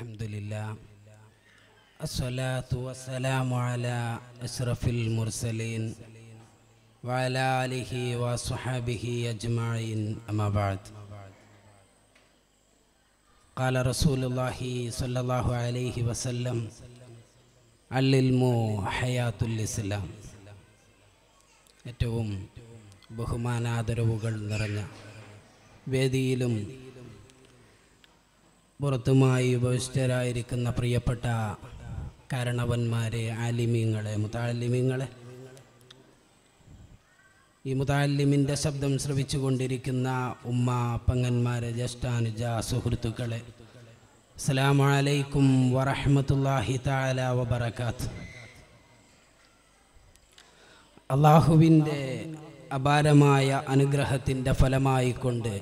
അൽഹംദുലില്ലാ അസ്സലാത്തു വസ്സലാമു അലാ അഷ്റഫിൽ മുർസലീൻ വഅലാ ആലിഹി വസ്വഹബിഹി അജ്മഈൻ അമ്മാ ബഅദ്. ഖാല റസൂലുള്ളാഹി സ്വല്ലല്ലാഹു അലൈഹി വസല്ലം അൽ-ഇൽമു ഹയാത്തുൽ ഇസ്ലാം. ഏറ്റവും ബഹുമാനാദരവുകൾ നിറഞ്ഞ വേദിയിലും പുറത്തുമായി ഉപവിഷ്ടരായിരിക്കുന്ന പ്രിയപ്പെട്ട കാരണവന്മാരെ, ആലിമീങ്ങളെ, മുതഅല്ലിമീങ്ങളെ, ഈ മുതഅല്ലിമിൻ്റെ ശബ്ദം ശ്രവിച്ചു കൊണ്ടിരിക്കുന്ന ഉമ്മ, പങ്ങന്മാരെ, ജ്യേഷ്ഠാനുജ സുഹൃത്തുക്കളെ, അസ്സലാമു അലൈക്കും വറഹ്മത്തുള്ളാഹി തആല വബറകാത്ത്. അള്ളാഹുവിൻ്റെ അപാരമായ അനുഗ്രഹത്തിൻ്റെ ഫലമായിക്കൊണ്ട്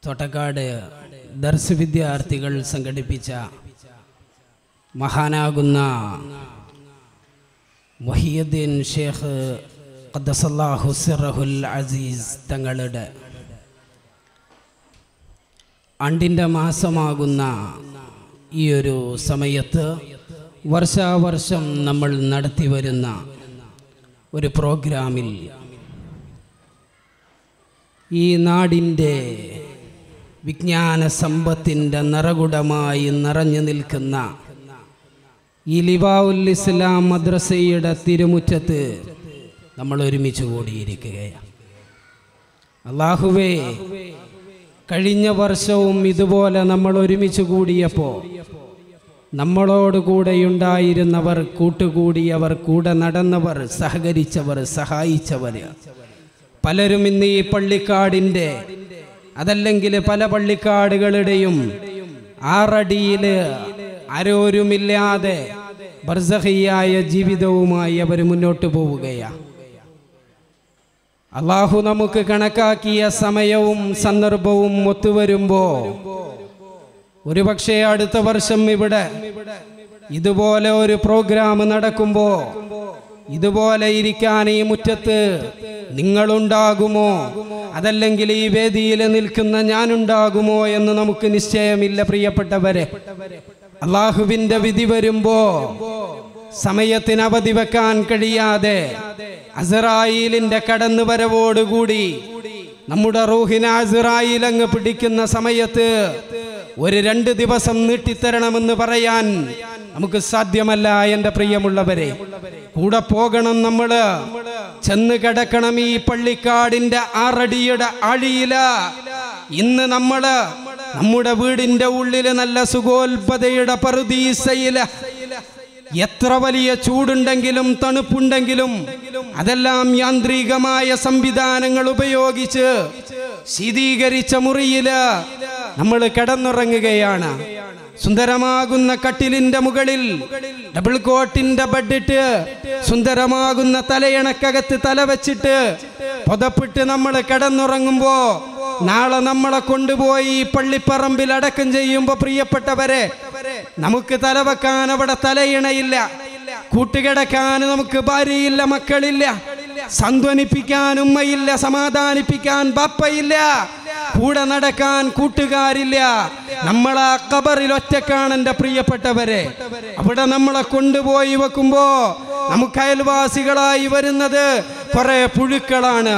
തോട്ടക്കാട് ദർസ് വിദ്യാർത്ഥികൾ സംഘടിപ്പിച്ച മഹാനാകുന്ന മുഹിയുദ്ദീൻ ഷേഖ് ഖദ്ദസല്ലാഹു സിർറഹുൽ അസീസ് തങ്ങളുടെ ആണ്ടിൻ്റെ മാസമാകുന്ന ഈ ഒരു സമയത്ത് വർഷാവർഷം നമ്മൾ നടത്തി വരുന്ന ഒരു പ്രോഗ്രാമിൽ ഈ നാടിൻ്റെ വിജ്ഞാന സമ്പത്തിൻ്റെ നിറകുടമായി നിറഞ്ഞു നിൽക്കുന്ന ഈ ലിവാഉൽ ഇസ്ലാം മദ്രസയുടെ തിരുമുറ്റത്ത് നമ്മൾ ഒരുമിച്ച് കൂടിയിരിക്കുകയാണ്. അല്ലാഹുവേ, കഴിഞ്ഞ വർഷവും ഇതുപോലെ നമ്മൾ ഒരുമിച്ച് കൂടിയപ്പോൾ നമ്മളോട് കൂടെയുണ്ടായിരുന്നവർ, കൂട്ടുകൂടിയവർ, കൂടെ നടന്നവർ, സഹകരിച്ചവർ, സഹായിച്ചവർ പലരും ഇന്ന് ഈ പള്ളിക്കാടിൻ്റെ, അതല്ലെങ്കിൽ പല പള്ളിക്കാടുകളുടെയും ആറടിയിൽ ആരോരുമില്ലാതെ ബർസഖിയായ ജീവിതവുമായി അവർ മുന്നോട്ട് പോവുകയാണ്. അള്ളാഹു നമുക്ക് കണക്കാക്കിയ സമയവും സന്ദർഭവും ഒത്തുവരുമ്പോൾ ഒരുപക്ഷെ അടുത്ത വർഷം ഇവിടെ ഇതുപോലെ ഒരു പ്രോഗ്രാം നടക്കുമ്പോൾ ഇതുപോലെ ഇരിക്കാൻ ഈ മുറ്റത്ത് നിങ്ങളുണ്ടാകുമോ, അതല്ലെങ്കിൽ ഈ വേദിയിൽ നിൽക്കുന്ന ഞാനുണ്ടാകുമോ എന്ന് നമുക്ക് നിശ്ചയമില്ല. പ്രിയപ്പെട്ടവരെ, അള്ളാഹുവിൻ്റെ വിധി വരുമ്പോ സമയത്തിന് അവധി വെക്കാൻ കഴിയാതെ അസ്റായീലിന്റെ കടന്നുവരവോടുകൂടി നമ്മുടെ റൂഹിനെ അസ്റായീൽ അങ്ങ് പിടിക്കുന്ന സമയത്ത് ഒരു 2 ദിവസം നീട്ടിത്തരണമെന്ന് പറയാൻ നമുക്ക് സാധ്യമല്ല. എൻ്റെ പ്രിയമുള്ളവരെ, കൂടെ പോകണം. നമ്മള് ചെന്ന് കിടക്കണം ഈ പള്ളിക്കാടിന്റെ 6 അടിയുടെ ആഴിയില. ഇന്ന് നമ്മള് നമ്മുടെ വീടിന്റെ ഉള്ളില് നല്ല സുഖോൽപതയുടെ പറുദീസയില് എത്ര വലിയ ചൂടുണ്ടെങ്കിലും തണുപ്പുണ്ടെങ്കിലും അതെല്ലാം യാന്ത്രികമായ സംവിധാനങ്ങൾ ഉപയോഗിച്ച് ശീതീകരിച്ച മുറിയില് നമ്മൾ കിടന്നുറങ്ങുകയാണ്. സുന്ദരമാകുന്ന കട്ടിലിന്റെ മുകളിൽ ഡബിൾ കോട്ടിന്റെ ബെഡിട്ട് സുന്ദരമാകുന്ന തലയണക്കകത്ത് തല വെച്ചിട്ട് പുതപ്പിട്ട് നമ്മൾ കിടന്നുറങ്ങുമ്പോ നാളെ നമ്മളെ കൊണ്ടുപോയി പള്ളിപ്പറമ്പിൽ അടക്കം ചെയ്യുമ്പോ, പ്രിയപ്പെട്ടവരെ, നമുക്ക് തലവെക്കാൻ അവിടെ തലയിണയില്ല, കൂട്ടുകിടക്കാൻ നമുക്ക് ഭാര്യയില്ല, മക്കളില്ല, സാന്ത്വനിപ്പിക്കാൻ ഉമ്മയില്ല, സമാധാനിപ്പിക്കാൻ ബാപ്പയില്ല, കൂടെ നടക്കാൻ കൂട്ടുകാരില്ല. നമ്മളാ ഖബറിൽ ഒറ്റക്കാണ് എൻ്റെ പ്രിയപ്പെട്ടവരെ. അവിടെ നമ്മളെ കൊണ്ടുപോയി വെക്കുമ്പോ നമുക്ക് അയൽവാസികളായി വരുന്നത് കുറെ പുഴുക്കളാണ്.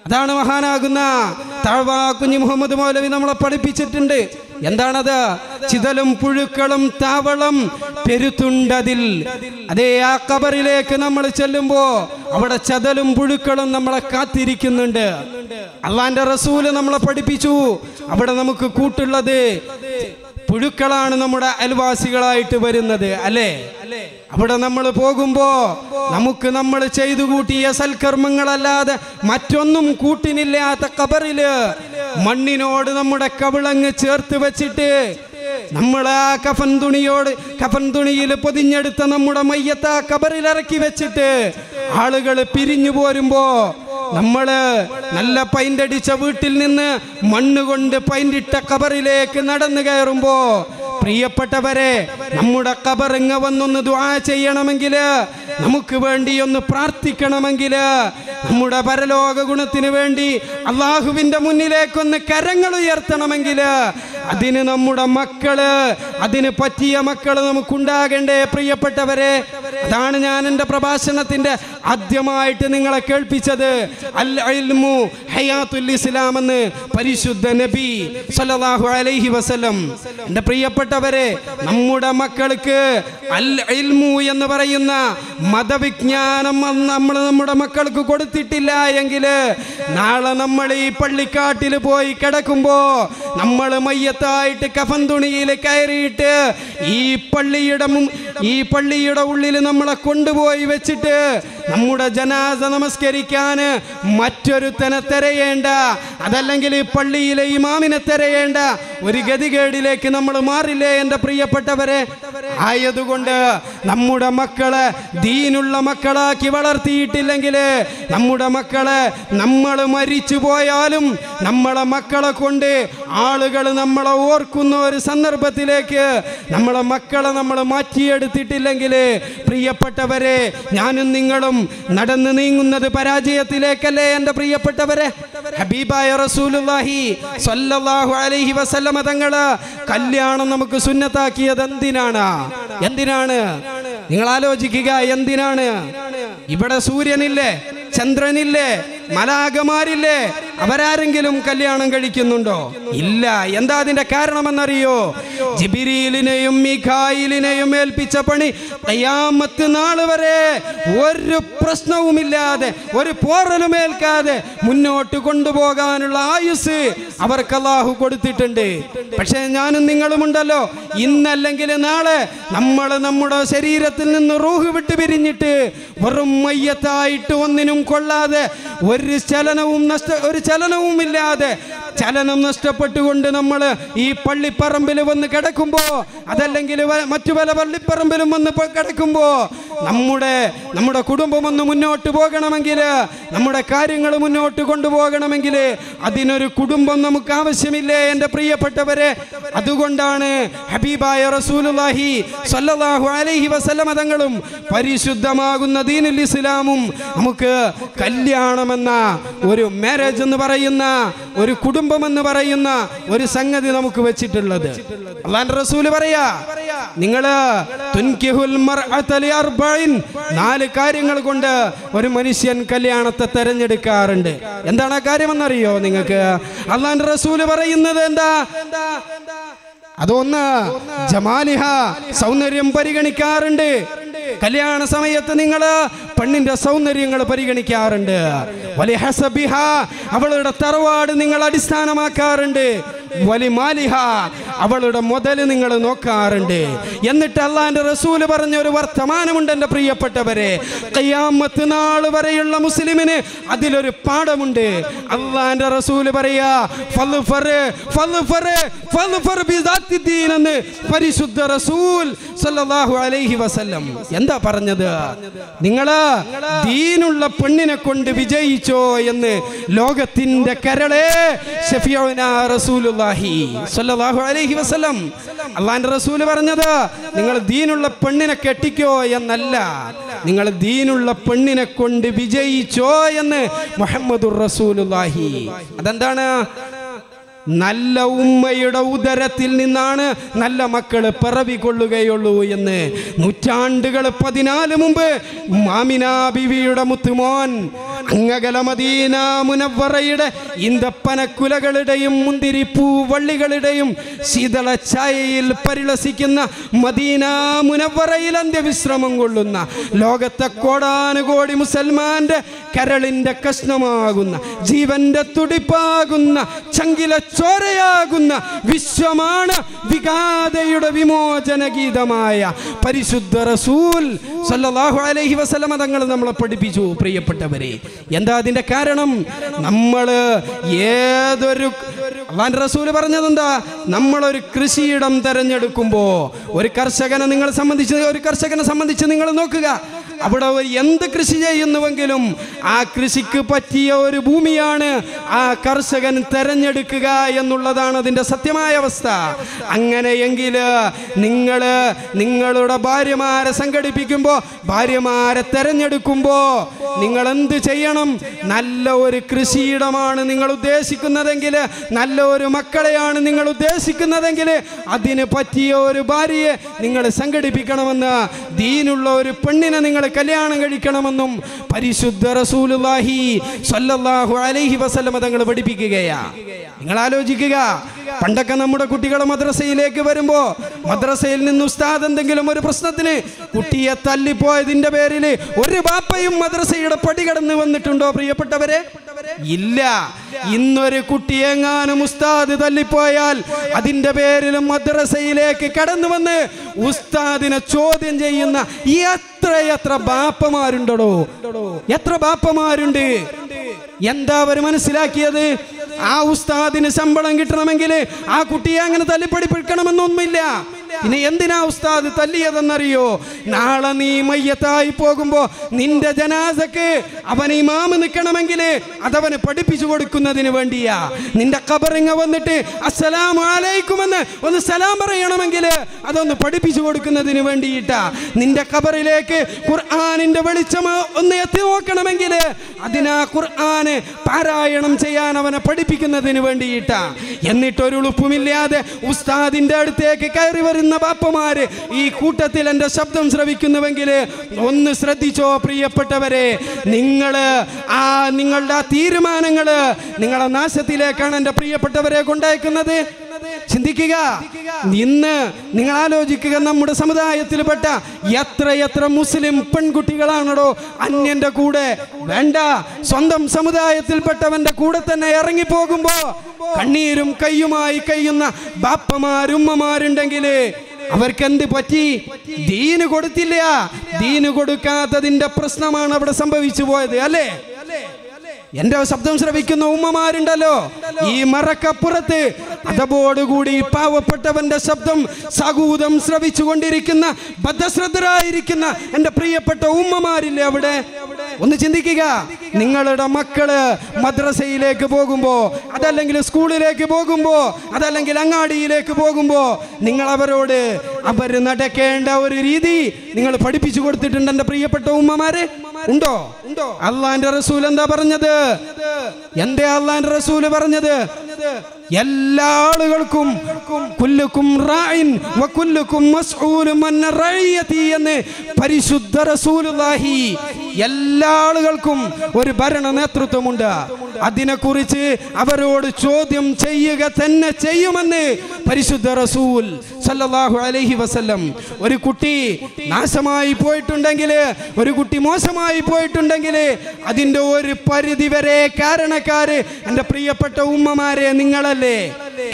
അതാണ് മഹാനാകുന്ന താഴ്വാ കുഞ്ഞി മുഹമ്മദ് മൗലവി നമ്മളെ പഠിപ്പിച്ചിട്ടുണ്ട്. എന്താണത്? ചിതലും പുഴുക്കളും താവളം പെരുത്തുണ്ടതിൽ. അതേ, ആ ഖബറിലേക്ക് നമ്മൾ ചെല്ലുമ്പോ അവിടെ ചതലും പുഴുക്കളും നമ്മളെ കാത്തിരിക്കുന്നുണ്ട്. അള്ളാന്റെ റസൂല് നമ്മളെ പഠിപ്പിച്ചു, അവിടെ നമുക്ക് കൂട്ടുള്ളത് പുഴുക്കളാണ് നമ്മുടെ അയൽവാസികളായിട്ട് വരുന്നത്, അല്ലേ? അവിടെ നമ്മൾ പോകുമ്പോ നമുക്ക് നമ്മൾ ചെയ്തു കൂട്ടിയ സൽക്കർമ്മങ്ങളല്ലാതെ മറ്റൊന്നും കൂട്ടിനില്ലാത്ത ഖബറില് മണ്ണിനോട് നമ്മുടെ കവിളങ്ങ് ചേർത്ത് വെച്ചിട്ട് നമ്മൾ ആ കഫൻ തുണിയിൽ പൊതിഞ്ഞെടുത്ത നമ്മുടെ മയ്യത്ത് ആ ഖബറിൽ ഇറക്കി വെച്ചിട്ട് ആളുകൾ പിരിഞ്ഞു പോരുമ്പോ നമ്മള് നല്ല പൈൻ്റടിച്ച വീട്ടിൽ നിന്ന് മണ്ണുകൊണ്ട് പൈൻ്റിട്ട ഖബറിലേക്ക് നടന്നു കയറുമ്പോ, പ്രിയപ്പെട്ടവരെ, നമ്മുടെ ഖബറിങ്ങ വന്നൊന്ന് ദുആ ചെയ്യണമെങ്കിൽ, നമുക്ക് വേണ്ടി ഒന്ന് പ്രാർത്ഥിക്കണമെങ്കിൽ നമ്മുടെ പരലോക ഗുണത്തിന് വേണ്ടി അള്ളാഹുവിൻ്റെ മുന്നിലേക്കൊന്ന് കരങ്ങൾ ഉയർത്തണമെങ്കിൽ അതിന് നമ്മുടെ മക്കള്, അതിന് പറ്റിയ മക്കള് നമുക്കുണ്ടാകണ്ടേ പ്രിയപ്പെട്ടവരെ. അതാണ് ഞാൻ എൻ്റെ പ്രഭാഷണത്തിൻ്റെ ആദ്യമായിട്ട് നിങ്ങളെ കേൾപ്പിച്ചത്. അൽ ഇൽമു ഹയാത്തുൽ ഇസ്ലാം എന്ന് പരിശുദ്ധ നബി സല്ലല്ലാഹു അലൈഹി വസല്ലം. എൻ്റെ പ്രിയപ്പെട്ടവരെ, നമ്മുടെ മക്കൾക്ക് അൽ ഇൽമു എന്ന് പറയുന്ന മതവിജ്ഞാനം നമ്മൾ നമ്മുടെ മക്കൾക്ക് കൊടുത്തിട്ടില്ല എങ്കിൽ നാളെ നമ്മൾ ഈ പള്ളിക്കാട്ടിൽ പോയി കിടക്കുമ്പോൾ നമ്മൾ മയ്യത്തായിട്ട് കഫൻ തുണിയിൽ കയറിയിട്ട് ഈ പള്ളിയുടെ ഉള്ളിൽ നമ്മളെ കൊണ്ടുപോയി വെച്ചിട്ട് നമ്മുടെ ജനാസ നമസ്കരിക്കാൻ മറ്റൊരുത്തനെ തിരയേണ്ട, അതല്ലെങ്കിൽ പള്ളിയിലെ ഇമാമിനെ തിരയേണ്ട ഒരു ഗതികേടിലേക്ക് നമ്മൾ മാറില്ലേ എൻ്റെ പ്രിയപ്പെട്ടവരെ. ആയതുകൊണ്ട് നമ്മുടെ മക്കളെ ദീനുള്ള മക്കളാക്കി വളർത്തിയിട്ടില്ലെങ്കിൽ നമ്മുടെ മക്കളെ നമ്മൾ മരിച്ചു പോയാലും നമ്മളെ മക്കളെ കൊണ്ട് ആളുകൾ നമ്മളെ ഓർക്കുന്ന ഒരു സന്ദർഭത്തിലേക്ക് നമ്മളെ മക്കളെ നമ്മൾ മാറ്റിയെടുത്തിട്ടില്ലെങ്കിൽ പ്രിയപ്പെട്ടവരെ, ഞാനും നിങ്ങളും നടന്നു നീങ്ങുന്നത് പരാജയത്തിലേക്കല്ലേ എൻ്റെ പ്രിയപ്പെട്ടവരെ. ഹബീബായ റസൂലുള്ളാഹി സ്വല്ലല്ലാഹു അലൈഹി വസല്ലമ തങ്ങള് കല്യാണം നമുക്ക് സുന്നത്താക്കിയത് എന്തിനാണ് നിങ്ങൾ ആലോചിക്കുക. എന്തിനാണ്? ഇവിടെ സൂര്യനില്ലേ, ചന്ദ്രനില്ലേ, മലാകമാരില്ലേ, അവരാരെങ്കിലും കല്യാണം കഴിക്കുന്നുണ്ടോ? ഇല്ല. എന്താ അതിന്റെ കാരണമെന്നറിയോ? ജിബ്രീലിനെയും മീകായിലിനെയും ഏൽപ്പിച്ച പണി ഖിയാമത്ത് നാൾ വരെ ഒരു പ്രശ്നവുമില്ലാതെ, ഒരു പോറലും ഏൽക്കാതെ മുന്നോട്ട് കൊണ്ടുപോകാനുള്ള ആയുസ് അവർക്ക് അല്ലാഹു കൊടുത്തിട്ടുണ്ട്. പക്ഷേ ഞാനും നിങ്ങളുമുണ്ടല്ലോ, ഇന്നല്ലെങ്കിൽ നാളെ നമ്മൾ നമ്മുടെ ശരീരത്തിൽ നിന്ന് റൂഹ് വിട്ട് പിരിഞ്ഞിട്ട് വെറും മയ്യത്തായിട്ട് ഒന്നിനും കൊള്ളാതെ ഒരു ചലനവും ഇല്ലാതെ, ചലനം നഷ്ടപ്പെട്ടുകൊണ്ട് നമ്മൾ ഈ പള്ളിപ്പറമ്പിൽ വന്ന് കിടക്കുമ്പോൾ, അതല്ലെങ്കിൽ മറ്റു പല പള്ളിപ്പറമ്പിലും വന്ന് കിടക്കുമ്പോൾ നമ്മുടെ കുടുംബം ഒന്ന് മുന്നോട്ട് പോകണമെങ്കിൽ, നമ്മുടെ കാര്യങ്ങൾ മുന്നോട്ട് കൊണ്ടുപോകണമെങ്കിൽ അതിനൊരു കുടുംബം നമുക്ക് ആവശ്യമില്ലേ എൻ്റെ പ്രിയപ്പെട്ടവരെ. അതുകൊണ്ടാണ് ഹബീബായ റസൂലുള്ളാഹി സ്വല്ലല്ലാഹു അലൈഹി വസല്ലമ തങ്ങളും പരിശുദ്ധമാകുന്ന ദീനുൽ ഇസ്ലാമും നമുക്ക് കല്യാണമെന്ന ഒരു മാരേജ് എന്ന് പറയുന്ന ഒരു കുടുംബം എന്ന് പറയുന്ന ഒരു സംഗതി നമുക്ക് വെച്ചിട്ടുള്ളത്. അല്ലാഹുവിന്റെ റസൂൽ പറയാ, നിങ്ങള് തുൻകിഹുൽ മർഅത ലിഅർബഇൻ, 4 കാര്യങ്ങൾ കൊണ്ട് ഒരു മനുഷ്യൻ കല്യാണത്തെ തെരഞ്ഞെടുക്കാറുണ്ട്. എന്താണ് ആ കാര്യമെന്നറിയോ നിങ്ങൾക്ക്? അല്ലാഹുവിന്റെ റസൂൽ പറയുന്നത് എന്താ? അതൊന്ന് ജമാലിഹ, സൗന്ദര്യം പരിഗണിക്കാറുണ്ട്. കല്യാണ സമയത്ത് നിങ്ങൾ പെണ്ണിന്റെ സൗന്ദര്യങ്ങൾ പരിഗണിക്കാറുണ്ട്. വലിഹസബിഹ, അവളുടെ തറവാട് നിങ്ങൾ അടിസ്ഥാനമാക്കാറുണ്ട്. വലിമാലിഹ, അവളുടെ മുതൽ നിങ്ങൾ നോക്കാറുണ്ട്. എന്നിട്ട് അല്ലാഹുവിന്റെ റസൂല് പറഞ്ഞ ഒരു വർത്തമാനമുണ്ട് എൻ്റെ പ്രിയപ്പെട്ടവരെ. ഖിയാമത്ത് നാൾ വരെയുള്ള മുസ്ലിമിന് അതിലൊരു പാഠമുണ്ട്. അല്ലാഹുവിന്റെ റസൂല് പറയാ, എന്ന് പരിശുദ്ധ റസൂൽ സല്ലല്ലാഹു അലൈഹി വസല്ലം. എന്താ പറഞ്ഞത്? നിങ്ങള് ദീനുള്ള പെണ്ണിനെ കൊണ്ട് വിജയിച്ചോ എന്ന് ലോകത്തിന്റെ കരളെ ശഫീഉനാ റസൂലുള്ളാഹി സ്വല്ലല്ലാഹു അലൈഹി വസല്ലം. അല്ലാഹുവിന്റെ റസൂൽ പറഞ്ഞത് നിങ്ങൾ ദീനുള്ള പെണ്ണിനെ കെട്ടിക്കോ എന്നല്ല, നിങ്ങൾ ദീനുള്ള പെണ്ണിനെ കൊണ്ട് വിജയിച്ചോ എന്ന് മുഹമ്മദുർ റസൂലുള്ളാഹി. അതെന്താണ്? നല്ല ഉമ്മയുടെ ഉദരത്തിൽ നിന്നാണ് നല്ല മക്കൾ പിറവികൊള്ളുകയുള്ളൂ എന്ന് നൂറ്റാണ്ടുകൾ 14 മുമ്പ് ആമിന ബീവിയുടെ മുത്തുമോൻ അങ്ങകല മദീന മുനവ്വറയുടെ ഇന്തപ്പനക്കുലകളുടെയും മുന്തിരിപ്പൂ വള്ളികളുടെയും ശീതള ഛായയിൽ പരിലസിക്കുന്ന മദീന മുനവ്വറയിൽ അന്ത്യവിശ്രമം കൊള്ളുന്ന ലോകത്തെ കോടാനുകോടി മുസൽമാന്റെ കരളിന്റെ കഷ്ണമാകുന്ന, ജീവന്റെ തുടിപ്പാകുന്ന, ചങ്കില ചോരയാകുന്ന വിശ്വമാണ് വികാതയുടെ വിമോചന ഗീതമായ പരിശുദ്ധ റസൂൽ സല്ലല്ലാഹു അലൈഹി വസല്ലമ തങ്ങൾ നമ്മളെ പഠിപ്പിച്ചു. പ്രിയപ്പെട്ടവരെ, എന്താ അതിന്റെ കാരണം? നമ്മൾ ഏതൊരു അല്ലാഹുവിന്റെ റസൂൽ പറഞ്ഞതെന്താ? നമ്മളൊരു കൃഷിയിടം തിരഞ്ഞെടുക്കുമ്പോൾ ഒരു കർഷകനെ സംബന്ധിച്ച് നിങ്ങൾ നോക്കുക. അവിടെ എന്ത് കൃഷി ചെയ്യുന്നുവെങ്കിലും ആ കൃഷിക്ക് പറ്റിയ ഒരു ഭൂമിയാണ് ആ കർഷകൻ തെരഞ്ഞെടുക്കുക എന്നുള്ളതാണ് അതിൻ്റെ സത്യമായ അവസ്ഥ. അങ്ങനെയെങ്കിൽ നിങ്ങളുടെ ഭാര്യമാരെ സംഘടിപ്പിക്കുമ്പോൾ, ഭാര്യമാരെ തെരഞ്ഞെടുക്കുമ്പോൾ നിങ്ങൾ എന്ത് ചെയ്യണം? നല്ല ഒരു കൃഷിയിടമാണ് നിങ്ങൾ ഉദ്ദേശിക്കുന്നതെങ്കിൽ, നല്ല ഒരു മക്കളെയാണ് നിങ്ങൾ ഉദ്ദേശിക്കുന്നതെങ്കിൽ അതിന് പറ്റിയ ഒരു ഭാര്യയെ നിങ്ങൾ സംഘടിപ്പിക്കണമെന്ന്, ദീനുള്ള ഒരു പെണ്ണിനെ നിങ്ങൾ കല്യാണം കഴിക്കണമെന്നും പരിശുദ്ധ റസൂലുള്ളാഹി സ്വല്ലല്ലാഹു അലൈഹി വസല്ലം തങ്ങൾ പഠിപ്പിക്കുകയാ. നിങ്ങൾ ആലോചിക്കുക, പണ്ടൊക്കെ നമ്മുടെ കുട്ടികൾ മദ്രസയിലേക്ക് വരുമ്പോൾ മദ്രസയിൽ നിന്ന് ഉസ്താദ് എന്തെങ്കിലും ഒരു പ്രശ്നത്തിന് കുട്ടിയെ തല്ലിപ്പോയതിന്റെ പേരിൽ ഒരു ബാപ്പയും മദ്രസയുടെ പടി കടന്ന് വന്നിട്ടുണ്ടോ പ്രിയപ്പെട്ടവരെ? ഇല്ല. ഇന്നൊരു കുട്ടിയെങ്ങാനും ഉസ്താദ് തല്ലിപ്പോയാൽ അതിന്റെ പേരിൽ മദ്രസയിലേക്ക് കടന്നു വന്ന് ഉസ്താദിനെ ചോദ്യം ചെയ്യുന്ന എത്ര ബാപ്പമാരുണ്ടോ? എത്ര ബാപ്പമാരുണ്ട്? എന്താ അവർ മനസ്സിലാക്കിയത്? ആ ഉസ്താദിന് ശമ്പളം കിട്ടണമെങ്കിൽ ആ കുട്ടിയെ അങ്ങനെ തല്ലിപ്പടിപ്പിക്കണമെന്നൊന്നുമില്ല. പിന്നെ എന്തിനാ ഉസ്താദ് തല്ലിയതെന്നറിയോ? നാളെ നീ മയ്യത്തായി പോകുമ്പോ നിന്റെ ജനാസക്ക് അവൻ ഇമാമ് നിൽക്കണമെങ്കിൽ അതവന് പഠിപ്പിച്ചു കൊടുക്കുന്നതിന് വേണ്ടിയാ. നിന്റെ ഖബറിങ്ങ വന്നിട്ട് അസ്സലാമു അലൈക്കും എന്ന് ഒന്ന് സലാം പറയണമെങ്കിൽ അതൊന്ന് പഠിപ്പിച്ചു കൊടുക്കുന്നതിന് വേണ്ടിയിട്ടാ. നിന്റെ ഖബറിലേക്ക് ഖുർആനിന്റെ വെളിച്ചം ഒന്ന് എത്തി നോക്കണമെങ്കിൽ അതിനാ ഖുർആന് പാരായണം ചെയ്യാൻ അവനെ പഠിപ്പിക്കുന്നതിന് വേണ്ടിയിട്ടാ. എന്നിട്ടൊരു ഉളുപ്പുമില്ലാതെ ഉസ്താദിന്റെ അടുത്തേക്ക് കയറി വരുന്ന ബാപ്പമാര് ഈ കൂട്ടത്തിൽ എൻ്റെ ശബ്ദം ശ്രവിക്കുന്നുവെങ്കിൽ ഒന്ന് ശ്രദ്ധിച്ചോ പ്രിയപ്പെട്ടവരെ. നിങ്ങളുടെ തീരുമാനങ്ങള് നിങ്ങളെ നാശത്തിലേക്കാണ് എൻ്റെ പ്രിയപ്പെട്ടവരെ കൊണ്ടയക്കുന്നത്. ചിന്തിക്കുക. ഇന്ന് നിങ്ങൾ ആലോചിക്കുക, നമ്മുടെ സമുദായത്തിൽപ്പെട്ട എത്ര മുസ്ലിം പെൺകുട്ടികളാണോ അന്യന്റെ കൂടെ, വേണ്ട സ്വന്തം സമുദായത്തിൽപ്പെട്ടവന്റെ കൂടെ തന്നെ ഇറങ്ങിപ്പോകുമ്പോ കണ്ണീരും കയ്യുമായി കഴിയുന്ന ബാപ്പമാരുമ്മമാരുണ്ടെങ്കിൽ അവർക്കെന്ത് പറ്റി? ദീന് കൊടുത്തില്ല. ദീന് കൊടുക്കാത്തതിന്റെ പ്രശ്നമാണ് അവിടെ സംഭവിച്ചു പോയത്, അല്ലേ? എന്റെ ശബ്ദം ശ്രവിക്കുന്ന ഉമ്മമാരുണ്ടല്ലോ, ഈ മറക്കപ്പുറത്ത് അതോടുകൂടി പാവപ്പെട്ടവന്റെ ശബ്ദം സകൂതം ശ്രവിച്ചു കൊണ്ടിരിക്കുന്ന ഭദ്രശ്രദ്ധരായിരിക്കുന്ന എൻ്റെ പ്രിയപ്പെട്ട ഉമ്മമാരില്ലേ അവിടെ? ഒന്ന് ചിന്തിക്കുക. നിങ്ങളുടെ മക്കള് മദ്രസയിലേക്ക് പോകുമ്പോ, അതല്ലെങ്കിൽ സ്കൂളിലേക്ക് പോകുമ്പോ, അതല്ലെങ്കിൽ അങ്ങാടിയിലേക്ക് പോകുമ്പോ നിങ്ങൾ അവരോട് അവർ നടക്കേണ്ട ഒരു രീതി നിങ്ങൾ പഠിപ്പിച്ചു കൊടുത്തിട്ടുണ്ട് എൻ്റെ പ്രിയപ്പെട്ട ഉമ്മമാരെ? ഉണ്ടോ? അള്ളാന്റെ റസൂൽ എന്താ പറഞ്ഞത്? എന്തേ അള്ളാന്റെ റസൂല് പറഞ്ഞത്? എല്ലാ ആളുകൾക്കും കുല്ലുക്കും റായിൻ വകുല്ലുക്കും മസ്ഊലുൻ അൻ റഇയതി എന്ന് പരിശുദ്ധ റസൂലുള്ളാഹി. എല്ലാ ആളുകൾക്കും ഒരു ഭരണ നേതൃത്വമുണ്ട്. അതിനെക്കുറിച്ച് അവരോട് ചോദ്യം ചെയ്യുക തന്നെ ചെയ്യുമെന്ന് പരിശുദ്ധ റസൂൽ സല്ലല്ലാഹു അലൈഹി വസല്ലം. ഒരു കുട്ടി നാശമായി പോയിട്ടുണ്ടെങ്കിൽ, ഒരു കുട്ടി മോശമായി പോയിട്ടുണ്ടെങ്കിൽ അതിൻ്റെ ഒരു പരിധി വരെ കാരണക്കാര് എൻ്റെ പ്രിയപ്പെട്ട ഉമ്മമാരെ നിങ്ങളല്ലേ?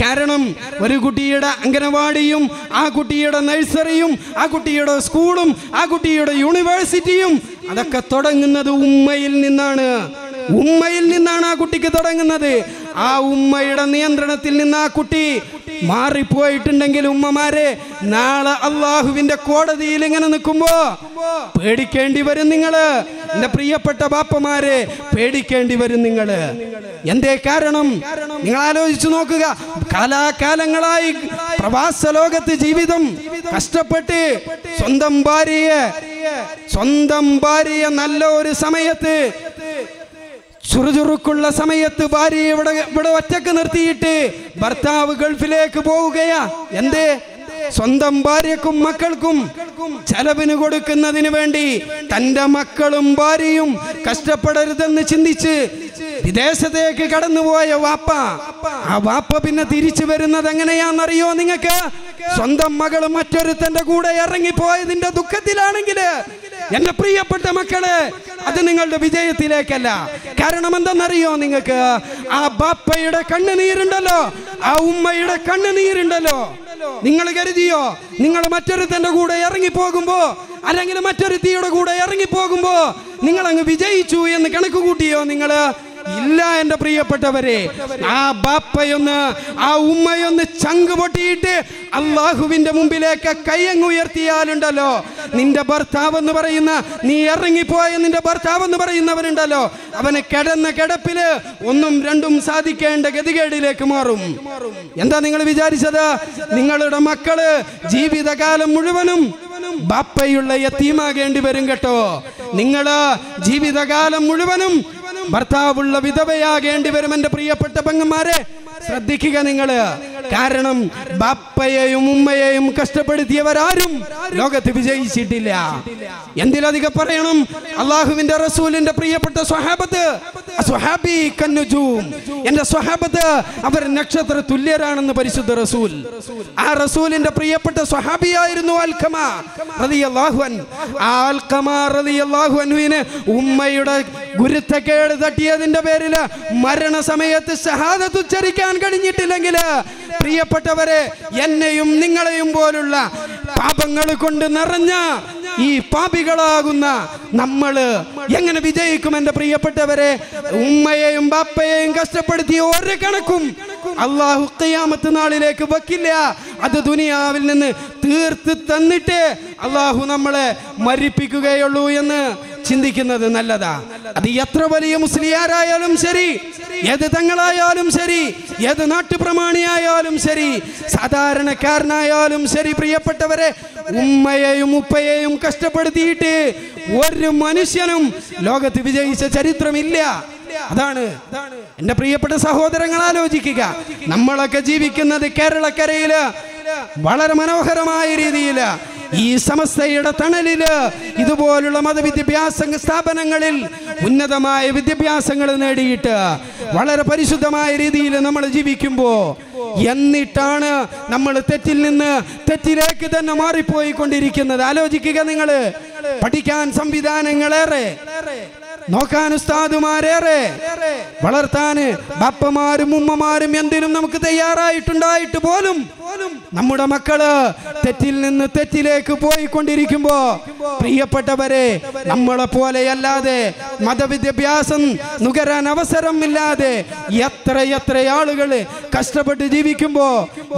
കാരണം ഒരു കുട്ടിയുടെ അംഗനവാടിയും ആ കുട്ടിയുടെ നഴ്സറിയും ആ കുട്ടിയുടെ സ്കൂളും ആ കുട്ടിയുടെ യൂണിവേഴ്സിറ്റിയും അതൊക്കെ തുടങ്ങുന്നത് ഉമ്മയിൽ നിന്നാണ്. ഉമ്മയിൽ നിന്നാണ് ആ കുട്ടിക്ക് തുടങ്ങുന്നത്. ആ ഉമ്മയുടെ നിയന്ത്രണത്തിൽ നിന്ന് ആ കുട്ടി മാറിപ്പോയിട്ടുണ്ടെങ്കിൽ ഉമ്മമാരെ നാളെ അള്ളാഹുവിന്റെ കോടതിയിൽ ഇങ്ങനെ നിൽക്കുമ്പോ പേടിക്കേണ്ടി വരും നിങ്ങള്. എന്റെ പ്രിയപ്പെട്ട ബാപ്പമാരെ, പേടിക്കേണ്ടി വരും നിങ്ങള്. എന്തേ കാരണം? നിങ്ങൾ ആലോചിച്ചു നോക്കുക. കാലാകാലങ്ങളായി പ്രവാസ ലോകത്ത് ജീവിതം കഷ്ടപ്പെട്ട് സ്വന്തം ഭാര്യയെ നല്ല ഒരു സമയത്ത്, ചുറുചുറുക്കുള്ള സമയത്ത് ഭാര്യയെ ഇവിടെ ഒറ്റക്ക് നിർത്തിയിട്ട് ഭർത്താവ് ഗൾഫിലേക്ക് പോവുകയാ. എന്തേ? സ്വന്തം ഭാര്യക്കും മക്കൾക്കും ചെലവിന് കൊടുക്കുന്നതിന് വേണ്ടി തൻ്റെ മക്കളും ഭാര്യയും കഷ്ടപ്പെടരുതെന്ന് ചിന്തിച്ച് വിദേശത്തേക്ക് കടന്നുപോയ വാപ്പ, ആ വാപ്പ പിന്നെ തിരിച്ചു വരുന്നത് എങ്ങനെയാണെന്നറിയോ നിങ്ങൾക്ക്? സ്വന്തം മകൾ മറ്റൊരുത്തന്റെ കൂടെ ഇറങ്ങിപ്പോയതിന്റെ ദുഃഖത്തിലാണെങ്കിൽ എന്റെ പ്രിയപ്പെട്ട മക്കളെ, അത് നിങ്ങളുടെ വിജയത്തിലേക്കല്ല. കാരണം എന്തെന്നറിയോ നിങ്ങൾക്ക്? ആ ബാപ്പയുടെ കണ്ണുനീരുണ്ടല്ലോ, ആ ഉമ്മയുടെ കണ്ണുനീരുണ്ടല്ലോ. നിങ്ങൾ കരുതിയോ നിങ്ങൾ മറ്റൊരുത്തന്റെ കൂടെ ഇറങ്ങിപ്പോകുമ്പോ, അല്ലെങ്കിൽ മറ്റൊരു തീയുടെ കൂടെ ഇറങ്ങിപ്പോകുമ്പോ നിങ്ങൾ അങ്ങ് വിജയിച്ചു എന്ന് കണക്ക് കൂട്ടിയോ? നിങ്ങൾ ഇല്ല എൻ്റെ പ്രിയപ്പെട്ടവരെ. ആ ബാപ്പയൊന്ന് ആ ഉമ്മയൊന്ന് ചങ്ക് പൊട്ടിയിട്ട് അള്ളാഹുവിന്റെ മുമ്പിലേക്ക് കയ്യങ്ങ് ഉയർത്തിയാലുണ്ടല്ലോ, നിന്റെ ഭർത്താവ് എന്ന് പറയുന്ന, നീ ഇറങ്ങിപ്പോയ നിന്റെ ഭർത്താവ് എന്ന് പറയുന്നവനുണ്ടല്ലോ, അവന് കിടന്ന കിടപ്പില് ഒന്നും രണ്ടും സാധിക്കേണ്ട ഗതികേടിലേക്ക് മാറും. എന്താ നിങ്ങൾ വിചാരിച്ചത്? നിങ്ങളുടെ മക്കള് ജീവിതകാലം മുഴുവനും ബാപ്പയുള്ള യതീമാകേണ്ടി വരും കേട്ടോ. നിങ്ങള് ജീവിതകാലം മുഴുവനും ഭർത്താവുള്ള വിധവയാകേണ്ടി വരും എൻ്റെ പ്രിയപ്പെട്ട പെങ്ങന്മാരെ. ശ്രദ്ധിക്കുക നിങ്ങള്. കാരണം ബാപ്പയെയും ഉമ്മയെയും കഷ്ടപ്പെടുത്തിയവരാരും ലോകത്ത് വിജയിച്ചിട്ടില്ല. എന്തിലധികം പറയണം, അള്ളാഹുവിന്റെ റസൂലിന്റെ പ്രിയപ്പെട്ട സ്വഹാബത്ത്, സ്വഹാബി കന്നുജൂം, എന്റെ സ്വഹാബത്ത് അവർ നക്ഷത്ര തുല്യരാണെന്ന് പരിശുദ്ധ റസൂൽ. ആ റസൂലിന്റെ പ്രിയപ്പെട്ട സ്വഹാബിയായിരുന്നു അൽഖമ റളിയല്ലാഹു അൻഹു. ആ അൽഖമ റളിയല്ലാഹു അൻഹുവിന് ഉമ്മയുടെ ഗുരുത്തക്കേട് തട്ടിയതിന്റെ പേരില് മരണസമയത്ത് ഷഹാദത്ത് ഉച്ചരിക്കാൻ കഴിഞ്ഞിട്ടില്ലെങ്കിൽ, പ്രിയപ്പെട്ടവരെ, എന്നെയും നിങ്ങളെയും പോലുള്ള പാപങ്ങൾ കൊണ്ട് നിറഞ്ഞ ഈ പാപികളാകുന്ന നമ്മള് എങ്ങനെ വിജയിക്കും എൻ്റെ പ്രിയപ്പെട്ടവരെ? ഉമ്മയെയും ബാപ്പയെയും കഷ്ടപ്പെടുത്തിയ ഒരു കണക്കും അള്ളാഹു ഖിയാമത്ത് നാളിലേക്ക് വെക്കില്ല. അത് ദുനിയാവിൽ നിന്ന് തീർത്ത് തന്നിട്ട് അള്ളാഹു നമ്മളെ മരിപ്പിക്കുകയുള്ളൂ എന്ന് ചിന്തിക്കുന്നത് നല്ലതാ. അത് എത്ര വലിയ മുസ്ലിയാരായാലും ശരി, ഏത് തങ്ങളായാലും ശരി, ഏത് നാട്ടുപ്രമാണിയായാലും ശരി, സാധാരണക്കാരനായാലും ശരി, പ്രിയപ്പെട്ടവരെ, ഉമ്മയെയും ഉപ്പയെയും കഷ്ടപ്പെടുത്തിയിട്ട് ഒരു മനുഷ്യനും ലോകത്ത് വിജയിച്ച ചരിത്രമില്ല. അതാണ് എൻ്റെ പ്രിയപ്പെട്ട സഹോദരങ്ങൾ ആലോചിക്കുക. നമ്മളൊക്കെ ജീവിക്കുന്നത് കേരളക്കരയില് വളരെ മനോഹരമായ രീതിയിൽ ഈ സമസ്തയുടെ തണലില് ഇതുപോലുള്ള മതവിദ്യാഭ്യാസ സ്ഥാപനങ്ങളിൽ ഉന്നതമായ വിദ്യാഭ്യാസങ്ങൾ നേടിയിട്ട് വളരെ പരിശുദ്ധമായ രീതിയിൽ നമ്മൾ ജീവിക്കുമ്പോ, എന്നിട്ടാണ് നമ്മൾ തെറ്റിൽ നിന്ന് തെറ്റിലേക്ക് തന്നെ മാറിപ്പോയിക്കൊണ്ടിരിക്കുന്നത്. ആലോചിക്കുക നിങ്ങള്. പഠിക്കാൻ സംവിധാനങ്ങളേറെ, നോക്കാൻ ഉസ്താദുമാരേറെ, വളർത്താന് ബാപ്പമാരും ഉമ്മമാരും എന്തിനും നമുക്ക് തയ്യാറായിട്ടുണ്ടായിട്ട് പോലും നമ്മുടെ മക്കള് തെറ്റിൽ നിന്ന് തെറ്റിലേക്ക് പോയിക്കൊണ്ടിരിക്കുമ്പോ, പ്രിയപ്പെട്ടവരെ, നമ്മളെ പോലെയല്ലാതെ മതവിദ്യാഭ്യാസം നുകരാൻ അവസരമില്ലാതെ എത്ര ആളുകൾ കഷ്ടപ്പെട്ട് ജീവിക്കുമ്പോ,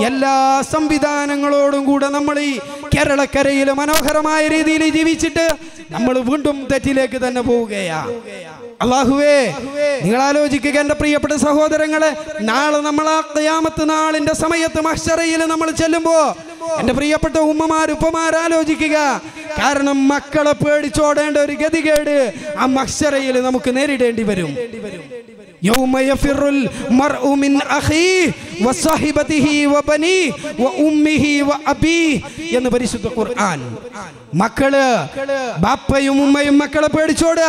എല്ലാ സംവിധാനങ്ങളോടും കൂടെ നമ്മൾ ഈ കേരളക്കരയിൽ മനോഹരമായ രീതിയിൽ ജീവിച്ചിട്ട് നമ്മൾ വീണ്ടും തെറ്റിലേക്ക് തന്നെ പോവുകയാ. അല്ലാഹുവേ, നിങ്ങൾ ആലോചിക്കുക എൻ്റെ പ്രിയപ്പെട്ട സഹോദരങ്ങളെ. നാളെ നമ്മൾ ആ ഖിയാമത്ത് നാളിന്റെ സമയത്ത് മഹ്ശറയിൽ നമ്മൾ ചെല്ലുമ്പോ, എൻ്റെ പ്രിയപ്പെട്ട ഉമ്മമാർ ആലോചിക്കുക. കാരണം മക്കളെ പേടിച്ചോടേണ്ട ഒരു ഗതികേട് ആ മഹ്ശറയിൽ നമുക്ക് നേരിടേണ്ടി വരും. യൗമ യഫിറുൽ മർഉ മിൻ അഖീഹി വസഹിബതിഹി വബനീഹി വഉമ്മിഹി വഅബീഹി എന്ന് പരിശുദ്ധ ഖുർആൻ. മക്കള്, ബാപ്പയും ഉമ്മയും മക്കളെ പേടിച്ചോടുക.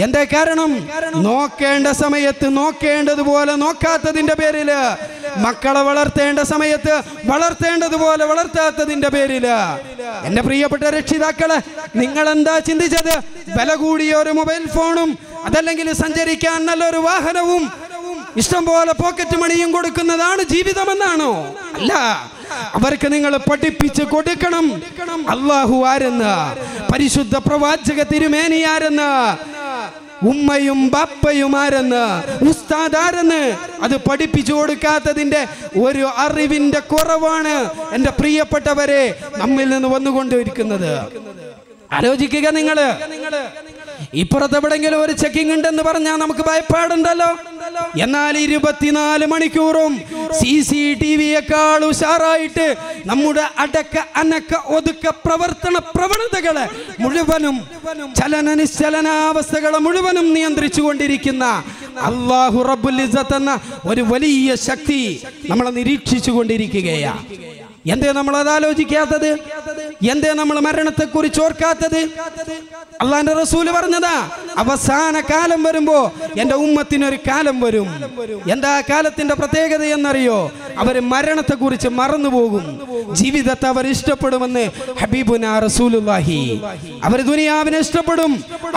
എന്താ കാരണം? നോക്കേണ്ട സമയത്ത് നോക്കേണ്ടതുപോലെ നോക്കാത്തതിന്റെ പേരില്, മക്കളെ വളർത്തേണ്ട സമയത്ത് വളർത്തേണ്ടതുപോലെ വളർത്താത്തതിന്റെ പേരില്. എന്റെ പ്രിയപ്പെട്ട രക്ഷിതാക്കളെ, നിങ്ങൾ എന്താ ചിന്തിച്ചത്? വില കൂടിയ ഒരു മൊബൈൽ ഫോണും അതല്ലെങ്കിൽ സഞ്ചരിക്കാൻ നല്ലൊരു വാഹനവും ഇഷ്ടം പോലെ പോക്കറ്റ് മണിയും കൊടുക്കുന്നതാണ് ജീവിതമെന്നാണോ? അല്ല. അവർക്ക് നിങ്ങൾ പഠിപ്പിച്ച് കൊടുക്കണം അല്ലാഹു ആരെന്ന്, പരിശുദ്ധ പ്രവാചക തിരുമേനി ആരെന്ന്, ഉമ്മയും ബാപ്പയും ആരെന്ന്, ഉസ്താദ് ആരെന്ന് അത് പഠിപ്പിച്ചു കൊടുക്കാത്തതിന്റെ ഒരു അറിവിന്റെ കുറവാണ് എൻ്റെ പ്രിയപ്പെട്ടവരെ നമ്മിൽ നിന്ന് വന്നുകൊണ്ടിരിക്കുന്നത്. ആലോചിക്കുക നിങ്ങള്. ഇപ്പുറത്ത് എവിടെങ്കിലും ഒരു ചെക്കിംഗ് ഉണ്ടെന്ന് പറഞ്ഞാൽ നമുക്ക് ഭയപ്പാടുണ്ടല്ലോ. എന്നാൽ 24 മണിക്കൂറും CCTVയേക്കാൾ ഉഷാറായിട്ട് നമ്മുടെ അടക്ക അനക്ക ഒതുക്ക പ്രവണതകളെ മുഴുവനും, ചലന നിശ്ചലനാവസ്ഥകളെ മുഴുവനും നിയന്ത്രിച്ചു കൊണ്ടിരിക്കുന്ന അല്ലാഹു റബ്ബുൽ ഇസ്സത്ത് എന്ന ഒരു വലിയ ശക്തി നമ്മളെ നിരീക്ഷിച്ചു കൊണ്ടിരിക്കുകയാണ്. എന്തേ നമ്മൾ അത് ആലോചിക്കാത്തത്? എന്തേ നമ്മൾ മരണത്തെ കുറിച്ച് ഓർക്കാത്തത്? അള്ളാന്റെ റസൂല് പറഞ്ഞതാ, അവസാന കാലം വരുമ്പോ എന്റെ ഉമ്മത്തിനൊരു കാലം വരും. എന്താ കാലത്തിന്റെ പ്രത്യേകത എന്നറിയോ? അവര് മരണത്തെ കുറിച്ച് മറന്നുപോകും. ജീവിതത്തെ അവർ ഇഷ്ടപ്പെടുമെന്ന് ഹബീബുനാ റസൂലുള്ളാഹി. അവര് ദുനിയാവിനെ ഇഷ്ടപ്പെടും,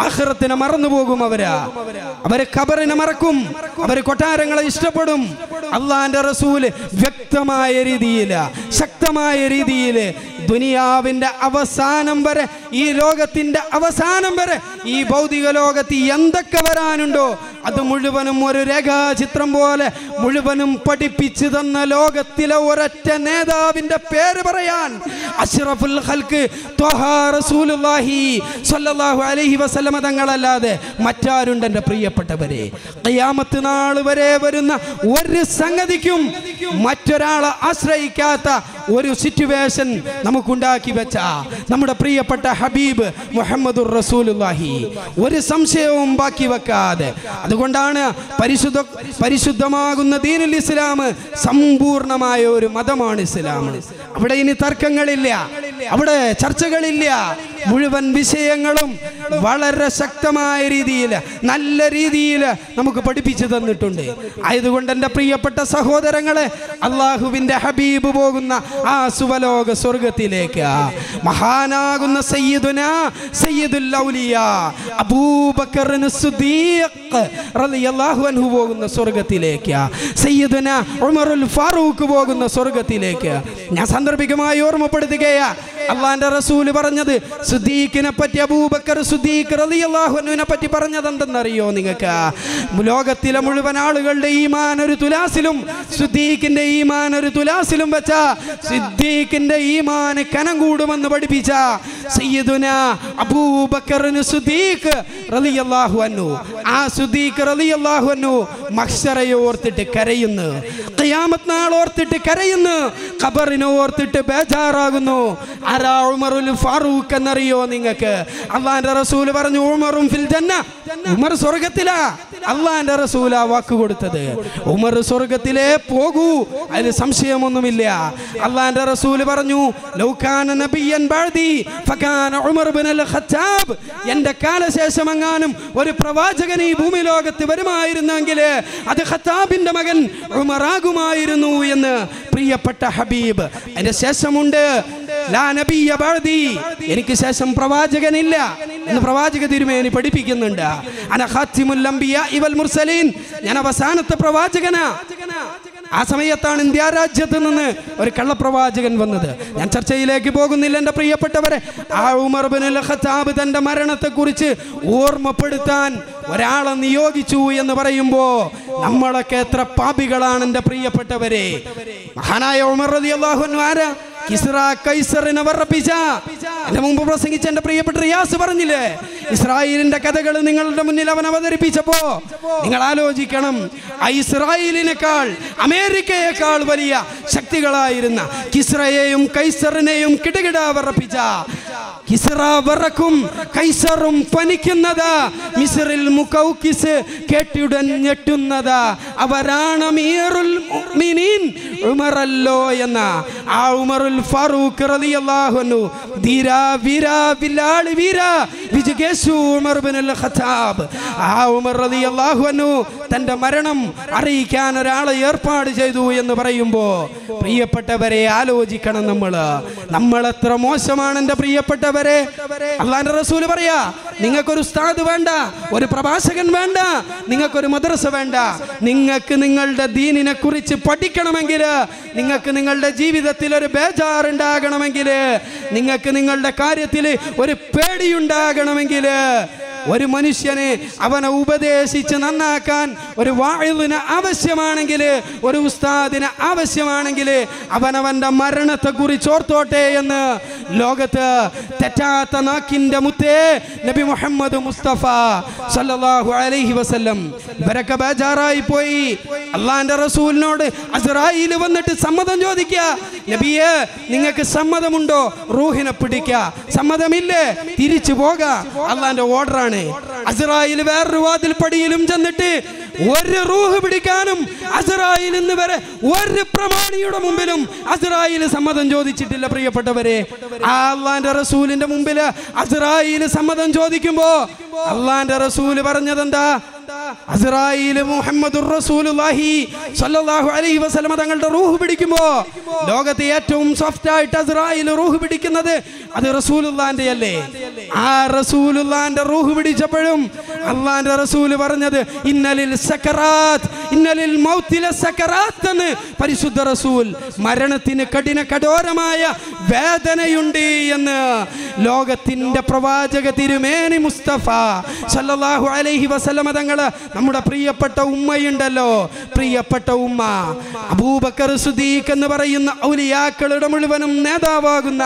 ആഖിറത്തിനെ മറന്നുപോകും. അവര് ഖബറിനെ മറക്കും, അവര് കൊട്ടാരങ്ങളെ ഇഷ്ടപ്പെടും. അള്ളാന്റെ റസൂല് വ്യക്തമായ രീതിയിൽ, ശക്തമായ രീതിയിൽ ദുനിയാവിന്റെ അവസാനം വരെ, ഈ ലോകത്തിന്റെ അവസാനം വരെ ഈ ഭൗതിക ലോകത്ത് എന്തൊക്കെ വരാനുണ്ടോ അത് മുഴുവനും ഒരു രേഖാചിത്രം പോലെ മുഴുവനും പഠിപ്പിച്ചു തന്ന ലോകത്തിലെ ഒരൊറ്റ നേതാവിന്റെ പേര് പറയാൻ അഷ്റഫുൽ ഖൽഖ് ത്വഹ റസൂലുള്ളാഹി സ്വല്ലല്ലാഹു അലൈഹി വസല്ലമ തങ്ങളല്ലാതെ മറ്റാരുണ്ട് എൻ്റെ പ്രിയപ്പെട്ടവരെ? ഖിയാമത്ത് നാൾ വരെ വരുന്ന ഒരു സംഗതിക്കും മറ്റൊരാളെ ആശ്രയിക്കാത്ത ഒരു സിറ്റുവേഷൻ നമുക്കുണ്ടാക്കി വെച്ച നമ്മുടെ പ്രിയപ്പെട്ട ഹബീബ് മുഹമ്മദുർ റസൂലുള്ളാഹി ഒരു സംശയവും ബാക്കി വെക്കാതെ. അതുകൊണ്ടാണ് പരിശുദ്ധമാകുന്ന ദീനുൽ ഇസ്ലാം സമ്പൂർണമായ ഒരു മതമാണ് ഇസ്ലാം. അവിടെ ഇനി തർക്കങ്ങളില്ല, അവിടെ ചർച്ചകളില്ല. മുഴുവൻ വിഷയങ്ങളും വളരെ ശക്തമായ രീതിയിൽ നല്ല രീതിയിൽ നമുക്ക് പഠിപ്പിച്ചു തന്നിട്ടുണ്ട്. ആയതുകൊണ്ട് എൻ്റെ പ്രിയപ്പെട്ട സഹോദരങ്ങളെ, അള്ളാഹുവിൻ്റെ ഹബീബ് പോകുന്ന ആ സുവലോക സ്വർഗത്തിലേക്ക് മഹാനാകുന്ന സയ്യിദുൽ ഔലിയാ അബൂബക്കർ സിദ്ദീഖ് റളിയല്ലാഹു അൻഹു പോകുന്ന സ്വർഗത്തിലേക്ക്, സയ്യിദുന ഉമറുൽ ഫാറൂഖ് പോകുന്ന സ്വർഗത്തിലേക്ക് ഞാൻ സാന്ദർഭികമായി ഓർമ്മപ്പെടുത്തുകയാ. അള്ളാന്റെ റസൂൽ പറഞ്ഞത് സിദ്ദീഖിനെ പറ്റി, അബൂബക്കർ സിദ്ദീഖ് റളിയല്ലാഹു അൻഹുവിനെ പറ്റി പറഞ്ഞത് എന്തെന്നറിയോ നിങ്ങൾക്ക്? ലോകത്തിലെ മുഴുവൻ ആളുകളുടെ ഈമാൻ ഒരു തുലാസിലും സിദ്ദീഖിന്റെ ഈമാൻ ഒരു തുലാസിലും വെച്ച സിദ്ദീഖിന്റെ ഈമാൻ കനം കൂടുമെന്ന് പഠിപ്പിച്ച സയ്യിദുന അബൂബക്കർ സിദ്ദീഖ് റളിയല്ലാഹു അൻഹു, ആ സിദ്ദീഖ് റളിയല്ലാഹു അൻഹു മഹ്ശറയെ ഓർത്തിട്ട് കരയുന്നു, ഖിയാമത്ത് നാൾ ഓർത്തിട്ട് കരയുന്നു, ഖബറിനെ ഓർത്തിട്ട് ബേജാറാകുന്നു. ആരാ ഉമറുൽ ഫാറൂഖ് എന്നറിയോ നിങ്ങൾക്ക്? അള്ളാന്റെ റസൂൽ പറഞ്ഞു ഉമറും ഫിൽ ജന്ന, ഉമർ സ്വർഗത്തിലാ. അള്ളാന്റെ റസൂലാ വാക്ക് കൊടുത്തത്. ഉമർ സ്വർഗത്തിലേ പോകൂ, അതിൽ സംശയമൊന്നുമില്ല. അള്ളാന്റെ റസൂൽ പറഞ്ഞു ലൗ കാന നബിയ്യൻ ബഅദി ഫകാന ഉമർ ഇബ്നുൽ ഖത്താബ്, എൻ്റെ കാലശേഷം എങ്ങാനും ഒരു പ്രവാചകൻ ഈ ഭൂമി ലോകത്ത് വരുമായിരുന്നെങ്കിൽ അത് ഖത്താബിന്റെ മകൻ ഉമറാകുമായിരുന്നു എന്ന് പ്രിയപ്പെട്ട ഹബീബ്. അതിന്റെ ശേഷമുണ്ട് ലാ നബിയ്യ ബഅദി, എനിക്ക് ശേഷം പ്രവാചകനില്ല എന്ന് പ്രവാചക തിരുമേനി പഠിപ്പിക്കുന്നുണ്ട്. അന ഖാതിമുൽ അംബിയാ വൽ മുർസലീൻ, ഞാൻ അവസാനത്തെ പ്രവാചകനാ. ആ സമയത്താണ് ഇന്ത്യ രാജ്യത്ത് നിന്ന് ഒരു കള്ളപ്രവാചകൻ വന്നത്. ഞാൻ ചർച്ചയിലേക്ക് പോകുന്നില്ല എൻ്റെ പ്രിയപ്പെട്ടവരെ. ആ ഉമർ ഇബ്നുൽ ഖത്താബ് തൻ്റെ മരണത്തെക്കുറിച്ച് ഓർമ്മപ്പെടുത്താൻ ഒരാളെ നിയോഗിച്ചു എന്ന് പറയുമ്പോൾ നമ്മളൊക്കെ എത്ര പാപികളാണ് എൻ്റെ പ്രിയപ്പെട്ടവരെ. മഹാനായ ഉമർ റളിയല്ലാഹു അൻഹു ആരാ? കിസ്റ കൈസറിനെ വർപ്പിച്ച, എന്റെ മുമ്പ് പ്രസംഗിച്ച എന്റെ പ്രിയപ്പെട്ട റിയാസ് പറഞ്ഞില്ലേ, ഇസ്രായേലിന്റെ കഥകൾ നിങ്ങളുടെ മുന്നിൽ അവൻ അവതരിപ്പിച്ചപ്പോ നിങ്ങൾ ആലോചിക്കണം, ഇസ്രായേലിനേക്കാൾ അമേരിക്കയേക്കാൾ വലിയ ശക്തികളായിരുന്ന കിസ്റയെയും കൈസറിനെയും കിടകിട വർപ്പിച്ച, കിസ്റ വറക്കും കൈസറും പനിക്കുന്നത്, മിസ്റിൽ മുഖൗഖിസ് കേട്ടിയുടൻ ഞെട്ടുന്നത്, അവരാണ് അമീറുൽ മുഅ്മിനീൻ ഉമറല്ലോ എന്ന ആ ഉമറുൽ ഫാറൂഖ് റളിയല്ലാഹു അൻഹു ധീരാ വീരാ വില്ലാളി വീരാ വിജയകേശു ഉമർ ഇബ്നുൽ ഖത്താബ്. ആ ഉമർ റളിയല്ലാഹു അൻഹു തന്റെ മരണം അറിയിക്കാൻ ഒരാളെ ഏർപ്പാട് ചെയ്തു എന്ന് പറയുമ്പോൾ പ്രിയപ്പെട്ടവരെ ആലോചിക്കണം, നമ്മൾ എത്ര മോശമാണ് എൻ്റെ പ്രിയപ്പെട്ടവരെ. അള്ളാന്റെ റസൂൽ പറയാ, നിങ്ങൾക്കൊരു ഉസ്താദ് വേണ്ട, ഒരു പ്രഭാഷകൻ വേണ്ട, നിങ്ങൾക്കൊരു മദ്രസ വേണ്ട. നിങ്ങൾക്ക് നിങ്ങളുടെ ദീനിനെ കുറിച്ച് പഠിക്കണമെങ്കിൽ, നിങ്ങൾക്ക് നിങ്ങളുടെ ജീവിതത്തിൽ ഒരു ബേജാറുണ്ടാകണമെങ്കിൽ, നിങ്ങൾക്ക് നിങ്ങളുടെ കാര്യത്തിൽ ഒരു പേടിയുണ്ടാകണമെങ്കിൽ, ഒരു മനുഷ്യനെ അവനെ ഉപദേശിച്ച് നന്നാക്കാൻ ഒരു വാഇദിന് ആവശ്യമാണെങ്കിൽ, ഒരു ഉസ്താദിന് ആവശ്യമാണെങ്കിൽ അവനവൻ്റെ മരണത്തെക്കുറിച്ച് ഓർത്തോട്ടെ എന്ന് ലോകത്ത് തെറ്റാത്ത നാക്കിൻ്റെ മുത്തേ നബി മുഹമ്മദ് മുസ്തഫ സല്ലല്ലാഹു അലൈഹി വസല്ലം ഇവരൊക്കെ ബേജാറായി പോയി. അള്ളാന്റെ റസൂലിനോട് അസ്റായീൽ വന്നിട്ട് സമ്മതം ചോദിക്കുക, നബിയെ നിങ്ങൾക്ക് സമ്മതമുണ്ടോ റൂഹിനെ പിടിക്കുക? സമ്മതമില്ലേ? തിരിച്ചു പോക, അള്ളാന്റെ ഓർഡറാണ്. അസ്റായീൽ വേറൊരു വാതിൽ പടിയിലും ചെന്നിട്ട് ഒരു റൂഹ് പിടിക്കാനും അസ്റായീൽ ഇന്ന് വരെ ഒരു പ്രമാണിയുടെ മുമ്പിലും അസ്റായീൽ സമ്മതം ചോദിച്ചിട്ടില്ല. പ്രിയപ്പെട്ടവരെ, ആ അള്ളാന്റെ റസൂലിന്റെ മുമ്പിൽ അസ്റായീൽ സമ്മതം ചോദിക്കുമ്പോ അള്ളാന്റെ റസൂൽ പറഞ്ഞതെന്താ? അസ്റായീൽ മുഹമ്മദുർ റസൂലുള്ളാഹി സ്വല്ലല്ലാഹു അലൈഹി വസല്ലം തങ്ങളുടെ റൂഹ് പിടിക്കുമ്പോ ലോകത്തെ ഏറ്റവും സോഫ്റ്റ് ആയിട്ട് അസ്റായീൽ റൂഹ് പിടിക്കുന്നത് അത് റസൂലുള്ളാന്റെ അല്ലേ? ആ റസൂലുള്ളാന്റെ റൂഹ് പിടിച്ചപ്പോഴും അള്ളാന്റെ റസൂല് പറഞ്ഞത് ഇന്നലിൽ സക്കറാത്ത്, ഇന്നലിൽ മൗത്തിലെ സക്കറാത്ത് എന്ന് പരിശുദ്ധ റസൂൽ. മരണത്തിന് കഠോരമായ വേദനയുണ്ട് എന്ന് ലോകത്തിന്റെ പ്രവാചക തിരുമേനി മുസ്തഫ സല്ലല്ലാഹു അലൈഹി വസല്ലമ തങ്ങള് നമ്മുടെ പ്രിയപ്പെട്ട ഉമ്മയുണ്ടല്ലോ, പ്രിയപ്പെട്ട ഉമ്മ അബൂബക്കർ സിദ്ദീഖ് എന്ന് പറയുന്ന ഔലിയാക്കളുടെ മുഴുവനും നേതാവാകുന്ന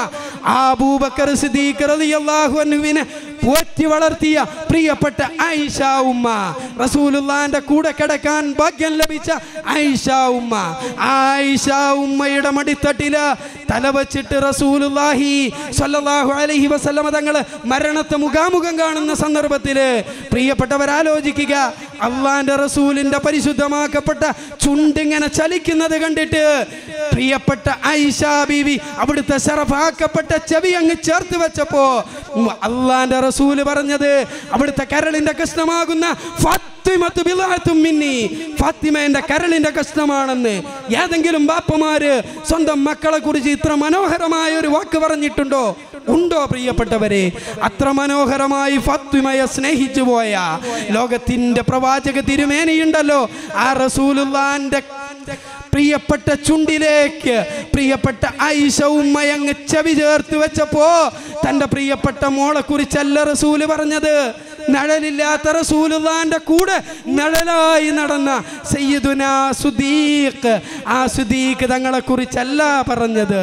ആ അബൂബക്കർ സിദ്ദീഖ് റളിയല്ലാഹു അൻഹുവിനെ പോറ്റി വളർത്തിയ പ്രിയപ്പെട്ട ആയിഷ ഉമ്മ, റസൂലുള്ളാഹിന്റെ കൂടെ കിടക്കാൻ ഭാഗ്യം ലഭിച്ച ആയിഷ ഉമ്മ, ആയിഷ ഉമ്മയുടെ മടിത്തട്ടില് തലവച്ചിട്ട് റസൂലുള്ളാഹി സ്വല്ലല്ലാഹു അലൈഹി വസല്ലമ തങ്ങള് മരണത്തെ മുഖാമുഖം കാണുന്ന സന്ദർഭത്തില് പ്രിയപ്പെട്ടവരാലോചിക്കുക, അള്ളാന്റെ റസൂലിന്റെ പരിശുദ്ധമാക്കപ്പെട്ട ചുണ്ടിങ്ങനെ ചലിക്കുന്നത് കണ്ടിട്ട് പ്രിയപ്പെട്ട ആയിഷ ബീവി അവിടുത്തെ ശറഫാക്കപ്പെട്ട ചെവി അങ്ങ് ചേർത്ത് വെച്ചപ്പോ അള്ളാന്റെ റസൂല് പറഞ്ഞത് അവിടുത്തെ കരളിന്റെ കഷ്ണമാകുന്ന ഫാത്തിമ എന്റെ കരളിന്റെ കഷ്ണമാണെന്ന്. ഏതെങ്കിലും ബാപ്പമാര് സ്വന്തം മക്കളെ കുറിച്ച് ഇത്ര മനോഹരമായ ഒരു വാക്ക് പറഞ്ഞിട്ടുണ്ടോ? ഉണ്ടോ പ്രിയപ്പെട്ടവരെ? അത്ര മനോഹരമായി ഫാത്തിമയെ സ്നേഹിച്ചു പോയ ലോകത്തിന്റെ പ്രവാചക തിരുമേനിയുണ്ടല്ലോ, ആ റസൂലുള്ളാഹിന്റെ പ്രിയപ്പെട്ട ചുണ്ടിലേക്ക് പ്രിയപ്പെട്ട ആയിഷ ഉമ്മയങ്ങ് ചെവി ചേർത്ത് വെച്ചപ്പോ തന്റെ പ്രിയപ്പെട്ട മോളെ കുറിച്ചല്ല റസൂല് പറഞ്ഞത്. നിഴലില്ലാത്ത റസൂലുള്ളാഹിന്റെ കൂടെ നിഴലായി നടന്ന സയ്യിദുനാ സുദീഖ്, ആ സുദീഖ് തങ്ങളെ കുറിച്ചല്ല പറഞ്ഞത്.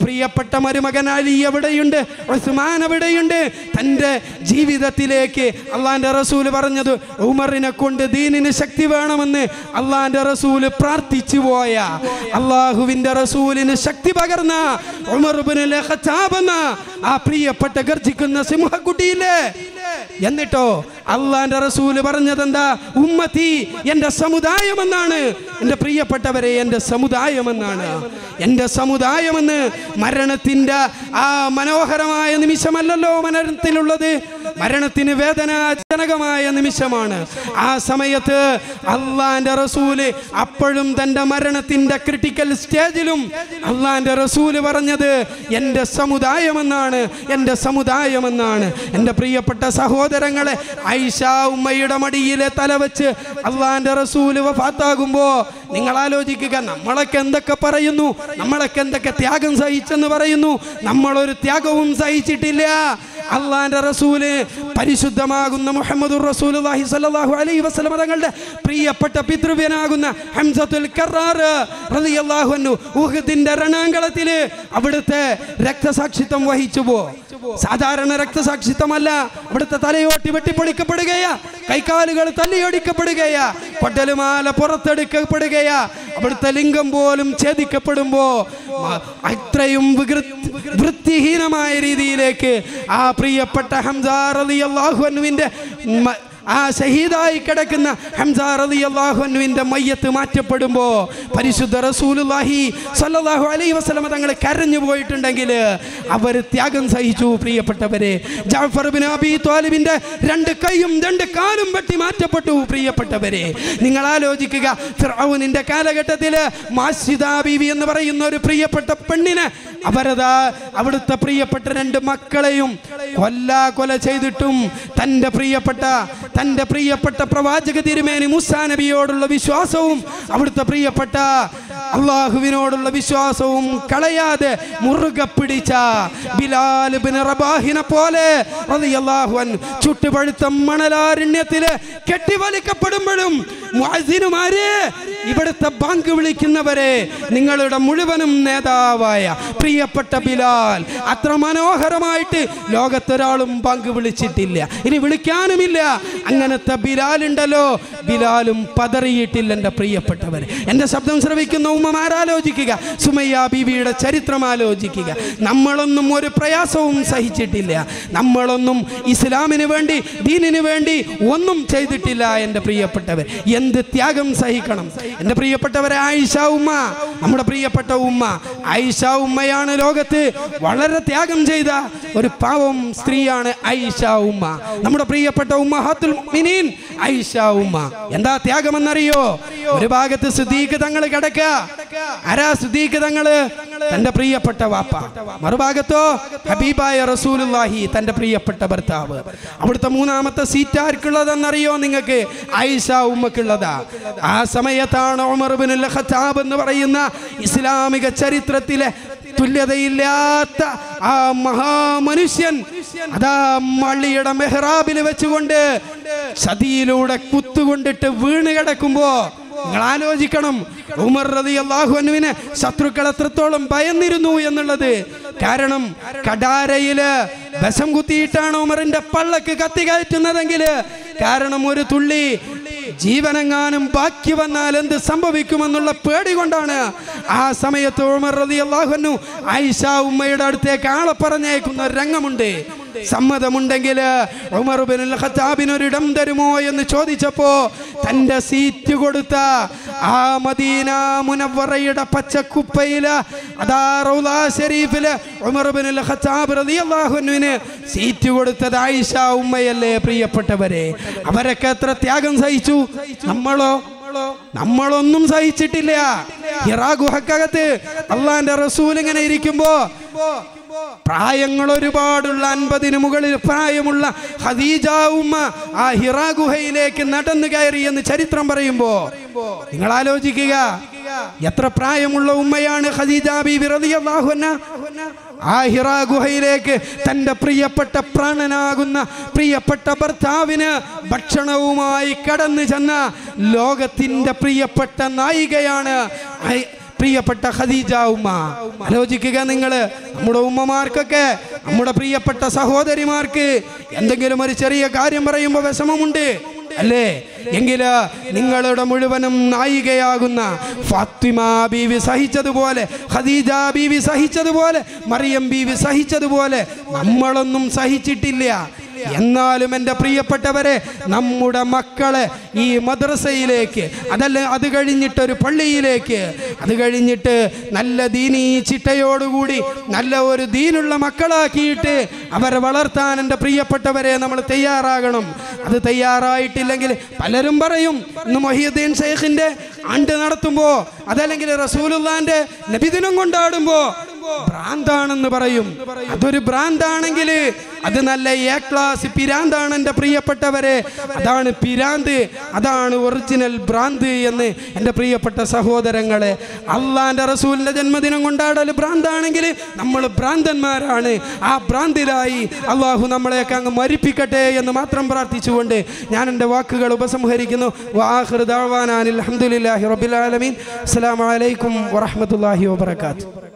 പ്രിയപ്പെട്ട മരുമകൻ അലി എവിടെയുണ്ട്? ഉസ്മാൻ എവിടെയുണ്ട്? തൻ്റെ ജീവിതത്തിലേക്ക് അള്ളാഹിന്റെ റസൂല് പറഞ്ഞത് ഉമറിനെ കൊണ്ട് ദീനിന് ശക്തി വേണമെന്ന് അള്ളാഹിന്റെ റസൂല് പ്രാർത്ഥിച്ചു പോയ, അള്ളാഹുവിന്റെ റസൂലിന് ശക്തി പകർന്ന ഉമർ ഇബ്നുൽ ഖത്താബ് എന്ന ആ പ്രിയപ്പെട്ട ഗർജിക്കുന്ന സിംഹക്കുട്ടിയില്ലേ. എന്നിട്ടോ അള്ളാന്റെ റസൂല് പറഞ്ഞതെന്താ? ഉമ്മത്തി, എന്റെ സമുദായമെന്നാണ്. എൻ്റെ പ്രിയപ്പെട്ടവരെ, എൻ്റെ സമുദായമെന്നാണ്. എൻ്റെ സമുദായമെന്ന് മരണത്തിൻ്റെ ആ മനോഹരമായ നിമിഷമല്ലല്ലോ മരണത്തിലുള്ളത്. മരണത്തിന് വേദനാജനകമായ നിമിഷമാണ്. ആ സമയത്ത് അള്ളാന്റെ റസൂല് അപ്പോഴും തൻ്റെ മരണത്തിൻ്റെ ക്രിട്ടിക്കൽ സ്റ്റേജിലും അള്ളാന്റെ റസൂല് പറഞ്ഞത് എൻ്റെ സമുദായമെന്നാണ്, എൻ്റെ സമുദായമെന്നാണ്. എൻ്റെ പ്രിയപ്പെട്ട സഹോദരങ്ങളെ, ആയിഷ ഉമ്മയുടെ മടിയിലെ തലവെച്ച് അള്ളാന്റെ റസൂല് വഫാത്താകുമ്പോ നിങ്ങൾ ആലോചിക്കുക, നമ്മളൊക്കെ എന്തൊക്കെ പറയുന്നു, നമ്മളൊക്കെ എന്തൊക്കെ ത്യാഗം സഹിച്ചെന്ന് പറയുന്നു. നമ്മളൊരു ത്യാഗവും സഹിച്ചിട്ടില്ല. അള്ളാന്റെ റസൂല് പരിശുദ്ധമാകുന്ന മുഹമ്മദുർ റസൂലുള്ളാഹി സ്വല്ലല്ലാഹു അലൈഹി വസല്ലം തങ്ങളുടെ പ്രിയപ്പെട്ട പിതൃവ്യനാകുന്ന ഹംസത്തുൽ കറാർ റളിയല്ലാഹു അൻഹു ഉഹദിന്റെ രണാങ്കളത്തിൽ അവിടുത്തെ രക്തസാക്ഷിത്വം വഹിച്ചുപോ. സാധാരണ രക്തസാക്ഷിത്വമല്ല, അവിടുത്തെ തലയോട്ടി വെട്ടിപ്പൊളിക്കപ്പെടുകയാ, കൈകാലുകൾ തല്ലിയൊടിക്കപ്പെടുകയാ, കൊട്ടലുമാല പുറത്തെടുക്കപ്പെടുകയാ, അവിടുത്തെ ലിംഗം പോലും ഛേദിക്കപ്പെടുമ്പോ അത്രയും വൃത്തിഹീനമായ രീതിയിലേക്ക് ആ പ്രിയപ്പെട്ട ഹംസ റളിയല്ലാഹു അൻഹുവിന്റെ ആ ഷഹീദായി കിടക്കുന്ന ഹംസ റളിയല്ലാഹു അൻഹുവിന്റെ മയ്യത്ത് മാറ്റപ്പെടുമ്പോ പരിശുദ്ധ റസൂലുള്ളാഹി സ്വല്ലല്ലാഹു അലൈഹി വസല്ലം തങ്ങൾ കരഞ്ഞു പോയിട്ടുണ്ടെങ്കിൽ അവർ ത്യാഗം സഹിച്ചു. പ്രിയപ്പെട്ടവരെ, ജഅഫർ ഇബ്നു അബീ ത്വാലിബിന്റെ രണ്ട് കൈയും രണ്ട് കാലും വെട്ടി മാറ്റപ്പെട്ടു. പ്രിയപ്പെട്ടവരെ, നിങ്ങൾ ആലോചിക്കുക, ഫിർഔനിന്റെ കാലഘട്ടത്തിൽ മാസിദ ബീവി എന്ന് പറയുന്ന ഒരു പ്രിയപ്പെട്ട പെണ്ണിനെ അവരതാ അവിടുത്തെ പ്രിയപ്പെട്ട രണ്ട് മക്കളെയും കൊല ചെയ്തിട്ടും തൻ്റെ പ്രിയപ്പെട്ട പ്രവാചക തിരുമേനി മൂസാ നബിയോടുള്ള വിശ്വാസവും അവിടുത്തെ പ്രിയപ്പെട്ട അള്ളാഹുവിനോടുള്ള വിശ്വാസവും കളയാതെ മുറുകെ പിടിച്ച ബിലാൽ ഇബ്നു റബാഹിനെ പോലെ റളിയല്ലാഹു അൻഹു ചുട്ടുപഴുത്ത മണലാരണ്യത്തില് കെട്ടിവലിക്കപ്പെടുമ്പോഴും മുഅ്സിനുമാരെ, ഇവിടുത്തെ ബാങ്ക് വിളിക്കുന്നവരെ, നിങ്ങളുടെ മുഴുവനും നേതാവായ പ്രിയപ്പെട്ട ബിലാൽ അത്ര മനോഹരമായിട്ട് ലോകത്തൊരാളും ബാങ്ക് വിളിച്ചിട്ടില്ല, ഇനി വിളിക്കാനുമില്ല. അങ്ങനത്തെ ബിലാൽ ഉണ്ടല്ലോ, ബിലാലും പതറിയിട്ടില്ല. എൻ്റെ പ്രിയപ്പെട്ടവരെ, എൻ്റെ ശബ്ദം ശ്രവിക്കുന്ന ഉമ്മമാരാലോചിക്കുക, സുമയ്യ ബീവിയുടെ ചരിത്രം ആലോചിക്കുക. നമ്മളൊന്നും ഒരു പ്രയാസവും സഹിച്ചിട്ടില്ല, നമ്മളൊന്നും ഇസ്ലാമിന് വേണ്ടി ദീനിന് വേണ്ടി ഒന്നും ചെയ്തിട്ടില്ല. എൻ്റെ പ്രിയപ്പെട്ടവർ, എന്ത് ത്യാഗം സഹിക്കണം. എൻ്റെ പ്രിയപ്പെട്ടവരെ, ആയിഷ ഉമ്മ, നമ്മുടെ പ്രിയപ്പെട്ട ഉമ്മ ആയിഷ ഉമ്മയാണ് ലോകത്ത് വളരെ ത്യാഗം ചെയ്ത ഒരു പാവം സ്ത്രീയാണ് ആയിഷ ഉമ്മ. നമ്മുടെ പ്രിയപ്പെട്ട ഉമ്മഹാത്തുൽ മുഅ്മിനീൻ ആയിഷ ഉമ്മ. എന്താ ത്യാഗമെന്നറിയോ? ഒരു ഭാഗത്ത് സിദ്ദീഖ് തങ്ങൾ കിടക്കുക, ആരാ സിദ്ദീഖ് തങ്ങള്? തന്റെ പ്രിയപ്പെട്ട വാപ്പ. മറുഭാഗത്തോ ഹബീബായ റസൂലുള്ളാഹി, തന്റെ പ്രിയപ്പെട്ട ഭർത്താവ്. അവിടുത്തെ മൂന്നാമത്തെ സീറ്റ് ആർക്കുള്ളതെന്നറിയോ നിങ്ങൾക്ക്? ആയിഷ ഉമ്മക്കുള്ളതാ. ആ സമയത്താണ് ഉമർ ഇബ്നുൽ ഖത്താബ് എന്ന് പറയുന്ന ഇസ്ലാമിക ചരിത്രത്തിലെ തുല്യതയില്ലാത്ത ആ മഹാമനുഷ്യൻ അതാ പള്ളിയുടെ മെഹ്റാബിൽ വെച്ചുകൊണ്ട് സതിയിലൂടെ കുത്തുകൊണ്ടിട്ട് വീണ് കിടക്കുമ്പോ നിങ്ങൾ ആലോചിക്കണം, ഉമർ റളിയല്ലാഹു അൻഹുവിനെ ശത്രുക്കൾ എത്രത്തോളം ഭയന്നിരുന്നു എന്നുള്ളത്. കാരണം കടാരയില് ബസം കുത്തിയിട്ടാണ് ഉമറിന്റെ പള്ളക്ക് കത്തി കയറ്റുന്നതെങ്കിൽ, കാരണം ഒരു തുള്ളി ജീവനെങ്ങാനും ബാക്കി വന്നാൽ എന്ത് സംഭവിക്കുമെന്നുള്ള പേടി കൊണ്ടാണ് ആ സമയത്ത് ഉമർ റളിയല്ലാഹു അൻഹു ആയിഷ ഉമ്മയുടെ അടുത്തേക്ക് ആളെ പറഞ്ഞേക്കുന്ന രംഗമുണ്ട്. സമ്മതമുണ്ടെങ്കിൽ ഉമർ ഇബ്നുൽ ഖത്താബിന് ഒരിടം തരുമോ എന്ന് ചോദിച്ചപ്പോ തന്റെ സീറ്റ് കൊടുത്ത ആ മദീന മുനവ്വറയുടെ പച്ചക്കുപ്പയില് അതാ റൗള ഷരീഫില് ഉമർ ഇബ്നുൽ ഖത്താബ് റളിയല്ലാഹു അൻഹുവിന് സീറ്റ് കൊടുത്തത് ആയിഷ ഉമ്മയല്ലേ പ്രിയപ്പെട്ടവരെ? അവരൊക്കെ എത്ര ത്യാഗം സഹിച്ചു. നമ്മളൊന്നും സഹിച്ചിട്ടില്ല. ഹിറാ ഗുഹക്കകത്ത് അള്ളാന്റെ റസൂൽ ഇങ്ങനെ ഇരിക്കുമ്പോ പ്രായങ്ങൾ ഒരുപാടുള്ള 50-ന് മുകളിൽ പ്രായമുള്ള ഖദീജ ഉമ്മ ആ ഹിറാ ഗുഹയിലേക്ക് നടന്നു കയറി എന്ന് ചരിത്രം പറയുമ്പോ നിങ്ങൾ ആലോചിക്കുക, എത്ര പ്രായമുള്ള ഉമ്മയാണ് ഖദീജ ബീബി റളിയല്ലാഹു അൻഹ. ആ ഹിറാ ഗുഹയിലേക്ക് തന്റെ പ്രിയപ്പെട്ട പ്രാണനാകുന്ന പ്രിയപ്പെട്ട ഭർത്താവിന് ഭക്ഷണവുമായി കടന്നു ചെന്ന ലോകത്തിന്റെ പ്രിയപ്പെട്ട നായികയാണ് പ്രിയപ്പെട്ട ഖദീജ ഉമ്മ. ആലോചിക്കുക നിങ്ങള്, നമ്മുടെ ഉമ്മമാർക്കൊക്കെ, നമ്മുടെ പ്രിയപ്പെട്ട സഹോദരിമാർക്ക് എന്തെങ്കിലും ഒരു ചെറിയ കാര്യം പറയുമ്പോൾ വിഷമമുണ്ട് അല്ലേ? എങ്കില് നിങ്ങളുടെ മുഴുവനും നായികയാകുന്ന ഫാത്തിമ ബീവി സഹിച്ചതുപോലെ, ഖദീജ ബീവി സഹിച്ചതുപോലെ, മറിയം ബീവി സഹിച്ചതുപോലെ നമ്മളൊന്നും സഹിച്ചിട്ടില്ല. എന്നാലും എൻ്റെ പ്രിയപ്പെട്ടവരെ, നമ്മുടെ മക്കളെ ഈ മദ്രസയിലേക്ക്, അത് കഴിഞ്ഞിട്ടൊരു പള്ളിയിലേക്ക്, അത് കഴിഞ്ഞിട്ട് നല്ല ദീനീ ചിട്ടയോടുകൂടി നല്ല ഒരു ദീനുള്ള മക്കളാക്കിയിട്ട് അവരെ വളർത്താൻ എൻ്റെ പ്രിയപ്പെട്ടവരെ നമ്മൾ തയ്യാറാകണം. അത് തയ്യാറായിട്ടില്ലെങ്കിൽ പലരും പറയും ഇന്ന് മൊഹിയുദ്ദീൻ ഷെയ്ഖിന്റെ ആണ്ട് നടത്തുമ്പോ, അതല്ലെങ്കിൽ റസൂലുള്ളാന്റെ നബിദിനം കൊണ്ടാടുമ്പോ ഭ്രാന്താണെന്ന് പറയും. അതൊരു ഭ്രാന്താണെങ്കിൽ അത് നല്ല എ ക്ലാസ് പിരാന്താണ് എൻ്റെ പ്രിയപ്പെട്ടവരെ. അതാണ് പിരാന്ത്, അതാണ് ഒറിജിനൽ ഭ്രാന്ത് എന്ന് എൻ്റെ പ്രിയപ്പെട്ട സഹോദരങ്ങളെ. അള്ളാന്റെ റസൂലിന്റെ ജന്മദിനം കൊണ്ടാടൽ ഭ്രാന്താണെങ്കിൽ നമ്മൾ ഭ്രാന്തന്മാരാണ്. ആ ഭ്രാന്തിലായി അള്ളാഹു നമ്മളെയൊക്കെ അങ്ങ് മരിപ്പിക്കട്ടെ എന്ന് മാത്രം പ്രാർത്ഥിച്ചുകൊണ്ട് ഞാൻ എൻ്റെ വാക്കുകൾ ഉപസംഹരിക്കുന്നു. വആഖിറു ദഅ്വാനാ അൽഹംദുലില്ലാഹി റബ്ബിൽ ആലമീൻ. അസ്സലാമു അലൈക്കും വറഹ്മത്തുള്ളാഹി വബറകാതുഹു.